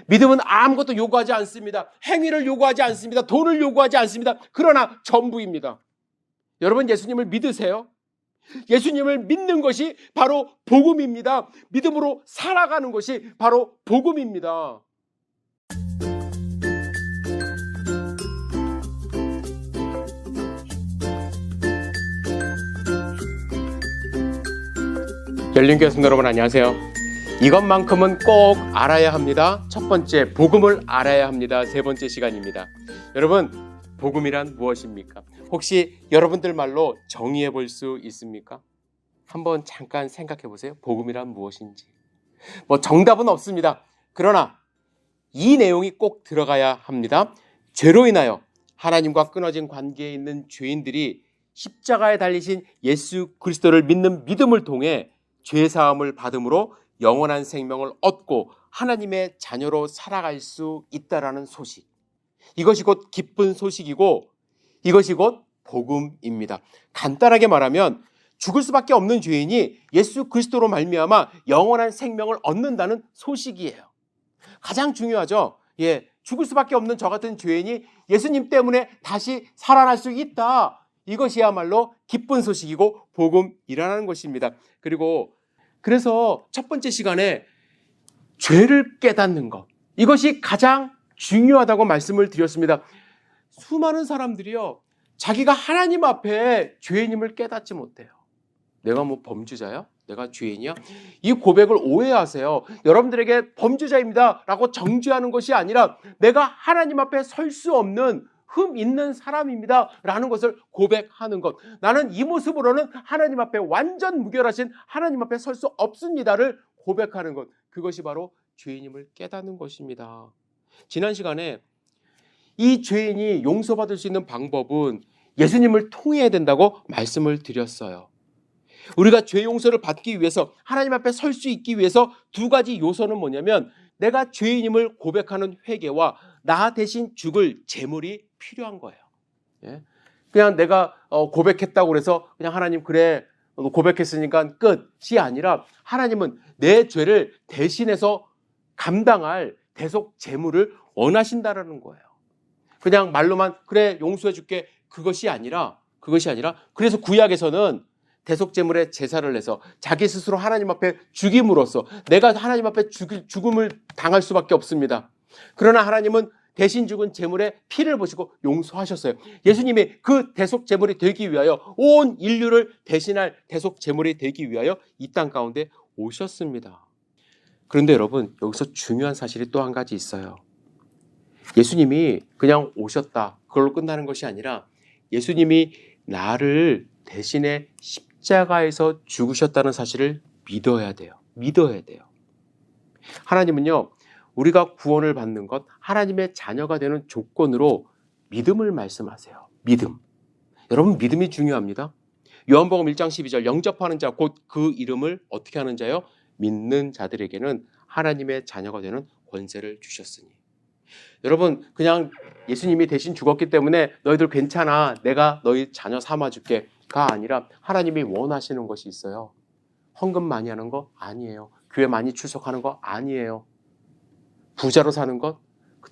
믿음은 아무것도 요구하지 않습니다. 행위를 요구하지 않습니다. 돈을 요구하지 않습니다. 그러나 전부입니다. 여러분, 예수님을 믿으세요? 예수님을 믿는 것이 바로 복음입니다. 믿음으로 살아가는 것이 바로 복음입니다. 열린교회 성도 여러분, 안녕하세요. 이것만큼은 꼭 알아야 합니다. 첫 번째, 복음을 알아야 합니다. 세 번째 시간입니다. 여러분, 복음이란 무엇입니까? 혹시 여러분들 말로 정의해 볼 수 있습니까? 한번 잠깐 생각해 보세요. 복음이란 무엇인지. 정답은 없습니다. 그러나 이 내용이 꼭 들어가야 합니다. 죄로 인하여 하나님과 끊어진 관계에 있는 죄인들이 십자가에 달리신 예수 그리스도를 믿는 믿음을 통해 죄사함을 받음으로 영원한 생명을 얻고 하나님의 자녀로 살아갈 수 있다라는 소식. 이것이 곧 기쁜 소식이고 이것이 곧 복음입니다. 간단하게 말하면 죽을 수밖에 없는 죄인이 예수 그리스도로 말미암아 영원한 생명을 얻는다는 소식이에요. 가장 중요하죠. 죽을 수밖에 없는 저 같은 죄인이 예수님 때문에 다시 살아날 수 있다. 이것이야말로 기쁜 소식이고 복음이라는 것입니다. 그래서 첫 번째 시간에 죄를 깨닫는 것, 이것이 가장 중요하다고 말씀을 드렸습니다. 수많은 사람들이요, 자기가 하나님 앞에 죄인임을 깨닫지 못해요. 내가 범죄자야? 내가 죄인이야? 이 고백을 오해하세요. 여러분들에게 범죄자입니다 라고 정죄하는 것이 아니라 내가 하나님 앞에 설 수 없는 흠 있는 사람입니다 라는 것을 고백하는 것. 나는 이 모습으로는 하나님 앞에 완전 무결하신 하나님 앞에 설 수 없습니다를 고백하는 것. 그것이 바로 죄인임을 깨닫는 것입니다. 지난 시간에 이 죄인이 용서받을 수 있는 방법은 예수님을 통해야 된다고 말씀을 드렸어요. 우리가 죄 용서를 받기 위해서 하나님 앞에 설 수 있기 위해서 두 가지 요소는 뭐냐면 내가 죄인임을 고백하는 회개와 나 대신 죽을 제물이 필요한 거예요. 그냥 내가 고백했다고 해서 그냥 하나님 그래 고백했으니까 끝이 아니라 하나님은 내 죄를 대신해서 감당할 대속 제물을 원하신다라는 거예요. 그냥 말로만 그래 용서해 줄게 그것이 아니라 그래서 구약에서는 대속 제물의 제사를 내서 자기 스스로 하나님 앞에 죽임으로써 내가 하나님 앞에 죽음을 당할 수밖에 없습니다. 그러나 하나님은 대신 죽은 제물의 피를 보시고 용서하셨어요. 예수님이 그 대속 제물이 되기 위하여 온 인류를 대신할 대속 제물이 되기 위하여 이 땅 가운데 오셨습니다. 그런데 여러분, 여기서 중요한 사실이 또 한 가지 있어요. 예수님이 그냥 오셨다, 그걸로 끝나는 것이 아니라 예수님이 나를 대신에 십자가에서 죽으셨다는 사실을 믿어야 돼요. 하나님은요, 우리가 구원을 받는 것, 하나님의 자녀가 되는 조건으로 믿음을 말씀하세요. 믿음. 여러분, 믿음이 중요합니다. 요한복음 1장 12절 영접하는 자 곧 그 이름을 어떻게 하는 자요? 믿는 자들에게는 하나님의 자녀가 되는 권세를 주셨으니. 여러분, 그냥 예수님이 대신 죽었기 때문에 너희들 괜찮아, 내가 너희 자녀 삼아줄게가 아니라 하나님이 원하시는 것이 있어요. 헌금 많이 하는 거 아니에요. 교회 많이 출석하는 거 아니에요. 부자로 사는 것,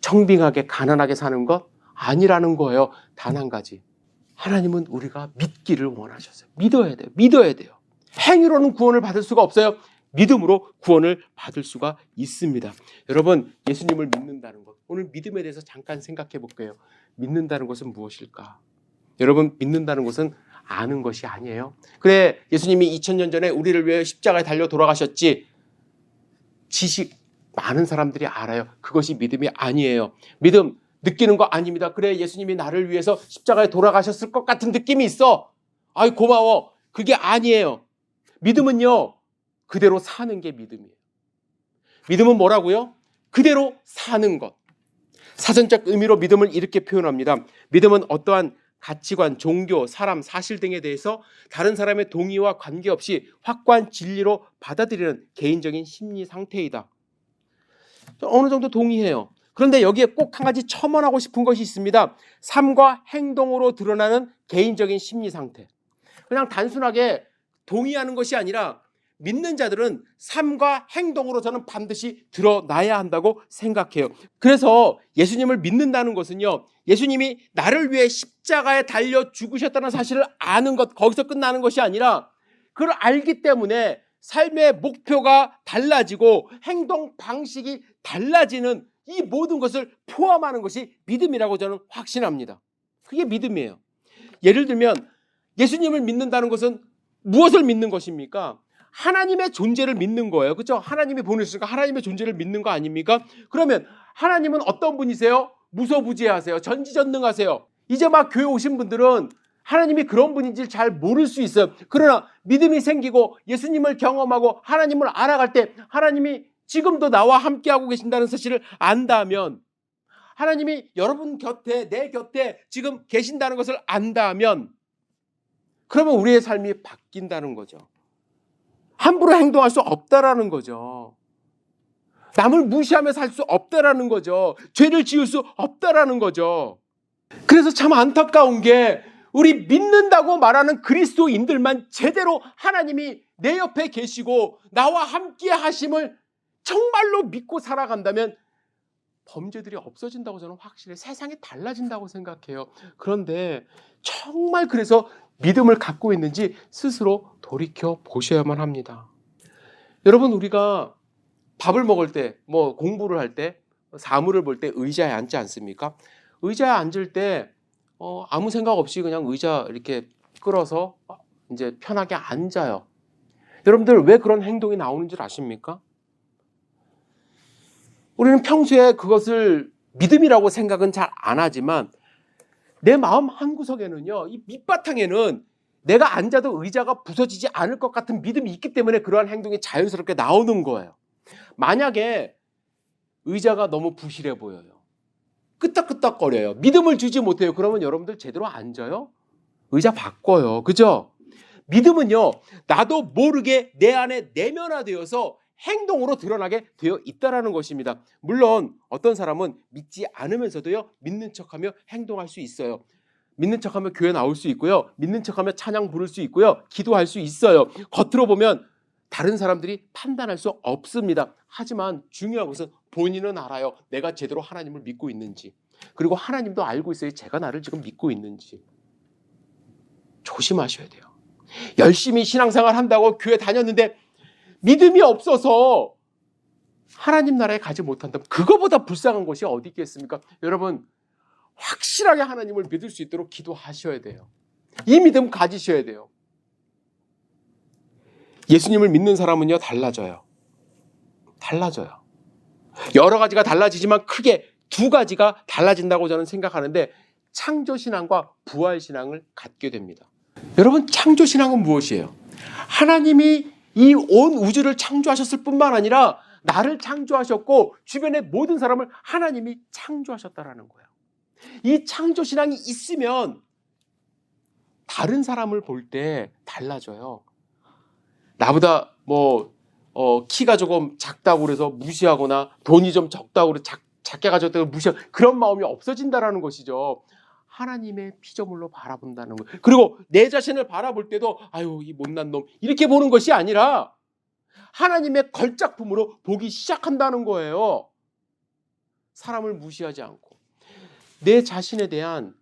청빙하게 가난하게 사는 것 아니라는 거예요. 단 한 가지, 하나님은 우리가 믿기를 원하셨어요. 믿어야 돼요. 행위로는 구원을 받을 수가 없어요. 믿음으로 구원을 받을 수가 있습니다. 여러분, 예수님을 믿는다는 것, 오늘 믿음에 대해서 잠깐 생각해 볼게요. 믿는다는 것은 무엇일까? 여러분, 믿는다는 것은 아는 것이 아니에요. 그래, 예수님이 2000년 전에 우리를 위해 십자가에 달려 돌아가셨지. 지식 많은 사람들이 알아요. 그것이 믿음이 아니에요. 믿음 느끼는 거 아닙니다. 그래, 예수님이 나를 위해서 십자가에 돌아가셨을 것 같은 느낌이 있어. 아이, 고마워. 그게 아니에요. 믿음은요, 그대로 사는 게 믿음이에요. 믿음은 뭐라고요? 그대로 사는 것. 사전적 의미로 믿음을 이렇게 표현합니다. 믿음은 어떠한 가치관, 종교, 사람, 사실 등에 대해서 다른 사람의 동의와 관계없이 확고한 진리로 받아들이는 개인적인 심리 상태이다. 어느 정도 동의해요. 그런데 여기에 꼭 한 가지 첨언하고 싶은 것이 있습니다. 삶과 행동으로 드러나는 개인적인 심리 상태. 그냥 단순하게 동의하는 것이 아니라 믿는 자들은 삶과 행동으로 저는 반드시 드러나야 한다고 생각해요. 그래서 예수님을 믿는다는 것은요, 예수님이 나를 위해 십자가에 달려 죽으셨다는 사실을 아는 것, 거기서 끝나는 것이 아니라 그걸 알기 때문에 삶의 목표가 달라지고 행동 방식이 달라지는 이 모든 것을 포함하는 것이 믿음이라고 저는 확신합니다. 그게 믿음이에요. 예를 들면 예수님을 믿는다는 것은 무엇을 믿는 것입니까? 하나님의 존재를 믿는 거예요. 그렇죠? 하나님이 보내주시니까 하나님의 존재를 믿는 거 아닙니까? 그러면 하나님은 어떤 분이세요? 무소부재하세요. 전지전능하세요. 이제 막 교회 오신 분들은 하나님이 그런 분인지 잘 모를 수 있어요. 그러나 믿음이 생기고 예수님을 경험하고 하나님을 알아갈 때 하나님이 지금도 나와 함께하고 계신다는 사실을 안다면, 하나님이 여러분 곁에, 내 곁에 지금 계신다는 것을 안다면, 그러면 우리의 삶이 바뀐다는 거죠. 함부로 행동할 수 없다라는 거죠. 남을 무시하며 살 수 없다라는 거죠. 죄를 지을 수 없다라는 거죠. 그래서 참 안타까운 게 우리 믿는다고 말하는 그리스도인들만 제대로 하나님이 내 옆에 계시고 나와 함께 하심을 정말로 믿고 살아간다면 범죄들이 없어진다고 저는 확실히 세상이 달라진다고 생각해요. 그런데 정말 그래서 믿음을 갖고 있는지 스스로 돌이켜 보셔야만 합니다. 여러분, 우리가 밥을 먹을 때, 공부를 할 때, 사물을 볼 때 의자에 앉지 않습니까? 의자에 앉을 때 아무 생각 없이 그냥 의자 이렇게 끌어서 이제 편하게 앉아요. 여러분들 왜 그런 행동이 나오는 줄 아십니까? 우리는 평소에 그것을 믿음이라고 생각은 잘 안 하지만 내 마음 한구석에는요, 이 밑바탕에는 내가 앉아도 의자가 부서지지 않을 것 같은 믿음이 있기 때문에 그러한 행동이 자연스럽게 나오는 거예요. 만약에 의자가 너무 부실해 보여요. 끄떡끄떡거려요. 믿음을 주지 못해요. 그러면 여러분들 제대로 앉아요? 의자 바꿔요. 그죠? 믿음은요, 나도 모르게 내 안에 내면화되어서 행동으로 드러나게 되어 있다는 것입니다. 물론 어떤 사람은 믿지 않으면서도요, 믿는 척하며 행동할 수 있어요. 믿는 척하며 교회 나올 수 있고요, 믿는 척하며 찬양 부를 수 있고요, 기도할 수 있어요. 겉으로 보면 다른 사람들이 판단할 수 없습니다. 하지만 중요한 것은 본인은 알아요. 내가 제대로 하나님을 믿고 있는지, 그리고 하나님도 알고 있어요. 제가 나를 지금 믿고 있는지. 조심하셔야 돼요. 열심히 신앙생활 한다고 교회 다녔는데 믿음이 없어서 하나님 나라에 가지 못한다면 그거보다 불쌍한 것이 어디 있겠습니까? 여러분, 확실하게 하나님을 믿을 수 있도록 기도하셔야 돼요. 이 믿음 가지셔야 돼요. 예수님을 믿는 사람은요, 달라져요. 여러 가지가 달라지지만 크게 두 가지가 달라진다고 저는 생각하는데, 창조신앙과 부활신앙을 갖게 됩니다. 여러분, 창조신앙은 무엇이에요? 하나님이 이 온 우주를 창조하셨을 뿐만 아니라 나를 창조하셨고 주변의 모든 사람을 하나님이 창조하셨다라는 거예요. 이 창조신앙이 있으면 다른 사람을 볼 때 달라져요. 나보다 키가 조금 작다고 그래서 무시하거나 돈이 좀 적다고 그래서 작게 가졌다고 무시하고 그런 마음이 없어진다라는 것이죠. 하나님의 피조물로 바라본다는 거예요. 그리고 내 자신을 바라볼 때도 아유, 이 못난 놈 이렇게 보는 것이 아니라 하나님의 걸작품으로 보기 시작한다는 거예요. 사람을 무시하지 않고 내 자신에 대한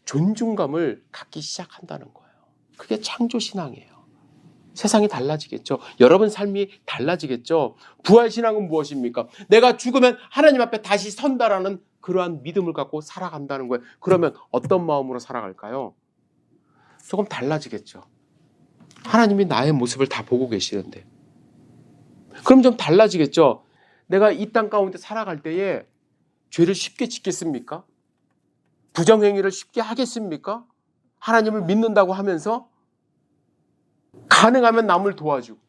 존중감을 갖기 시작한다는 거예요. 그게 창조신앙이에요. 세상이 달라지겠죠. 여러분 삶이 달라지겠죠. 부활신앙은 무엇입니까? 내가 죽으면 하나님 앞에 다시 선다라는 그러한 믿음을 갖고 살아간다는 거예요. 그러면 어떤 마음으로 살아갈까요? 조금 달라지겠죠. 하나님이 나의 모습을 다 보고 계시는데. 그럼 좀 달라지겠죠. 내가 이 땅 가운데 살아갈 때에 죄를 쉽게 짓겠습니까? 부정행위를 쉽게 하겠습니까? 하나님을 믿는다고 하면서 가능하면 남을 도와주고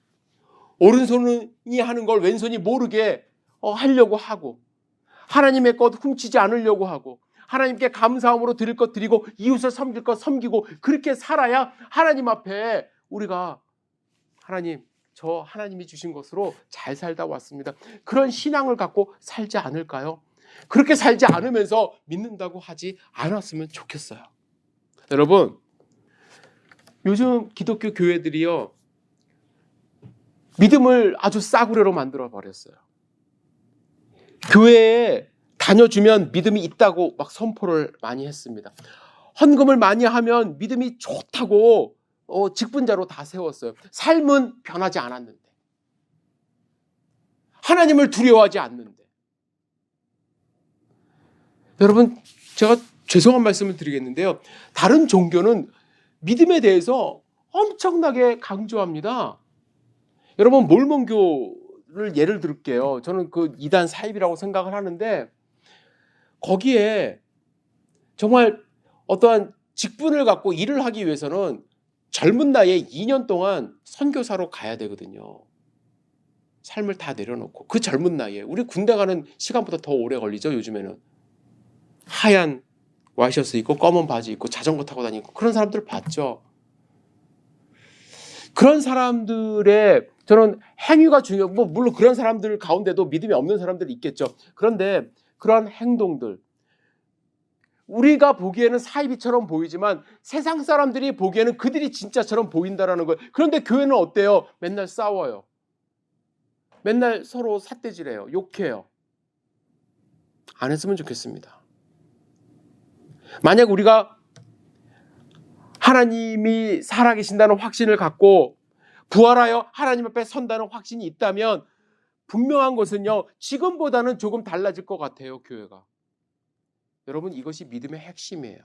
오른손이 하는 걸 왼손이 모르게 하려고 하고 하나님의 것 훔치지 않으려고 하고 하나님께 감사함으로 드릴 것 드리고 이웃을 섬길 것 섬기고 그렇게 살아야 하나님 앞에 우리가 하나님, 저 하나님이 주신 것으로 잘 살다 왔습니다. 그런 신앙을 갖고 살지 않을까요? 그렇게 살지 않으면서 믿는다고 하지 않았으면 좋겠어요. 여러분, 요즘 기독교 교회들이요, 믿음을 아주 싸구려로 만들어 버렸어요. 교회에 다녀주면 믿음이 있다고 막 선포를 많이 했습니다. 헌금을 많이 하면 믿음이 좋다고 직분자로 다 세웠어요. 삶은 변하지 않았는데, 하나님을 두려워하지 않는데. 여러분, 제가 죄송한 말씀을 드리겠는데요, 다른 종교는 믿음에 대해서 엄청나게 강조합니다. 여러분, 몰몬교를 예를 들게요. 저는 그 이단 사입이라고 생각을 하는데, 거기에 정말 어떠한 직분을 갖고 일을 하기 위해서는 젊은 나이에 2년 동안 선교사로 가야 되거든요. 삶을 다 내려놓고 그 젊은 나이에, 우리 군대 가는 시간보다 더 오래 걸리죠. 요즘에는 하얀 와이셔츠 입고 검은 바지 입고 자전거 타고 다니고 그런 사람들 봤죠. 그런 사람들의 저는 행위가 중요하고, 물론 그런 사람들 가운데도 믿음이 없는 사람들이 있겠죠. 그런데 그런 행동들, 우리가 보기에는 사이비처럼 보이지만 세상 사람들이 보기에는 그들이 진짜처럼 보인다라는 거예요. 그런데 교회는 어때요? 맨날 싸워요. 맨날 서로 삿대질해요. 욕해요. 안 했으면 좋겠습니다. 만약 우리가 하나님이 살아계신다는 확신을 갖고 부활하여 하나님 앞에 선다는 확신이 있다면, 분명한 것은요, 지금보다는 조금 달라질 것 같아요. 교회가. 여러분, 이것이 믿음의 핵심이에요.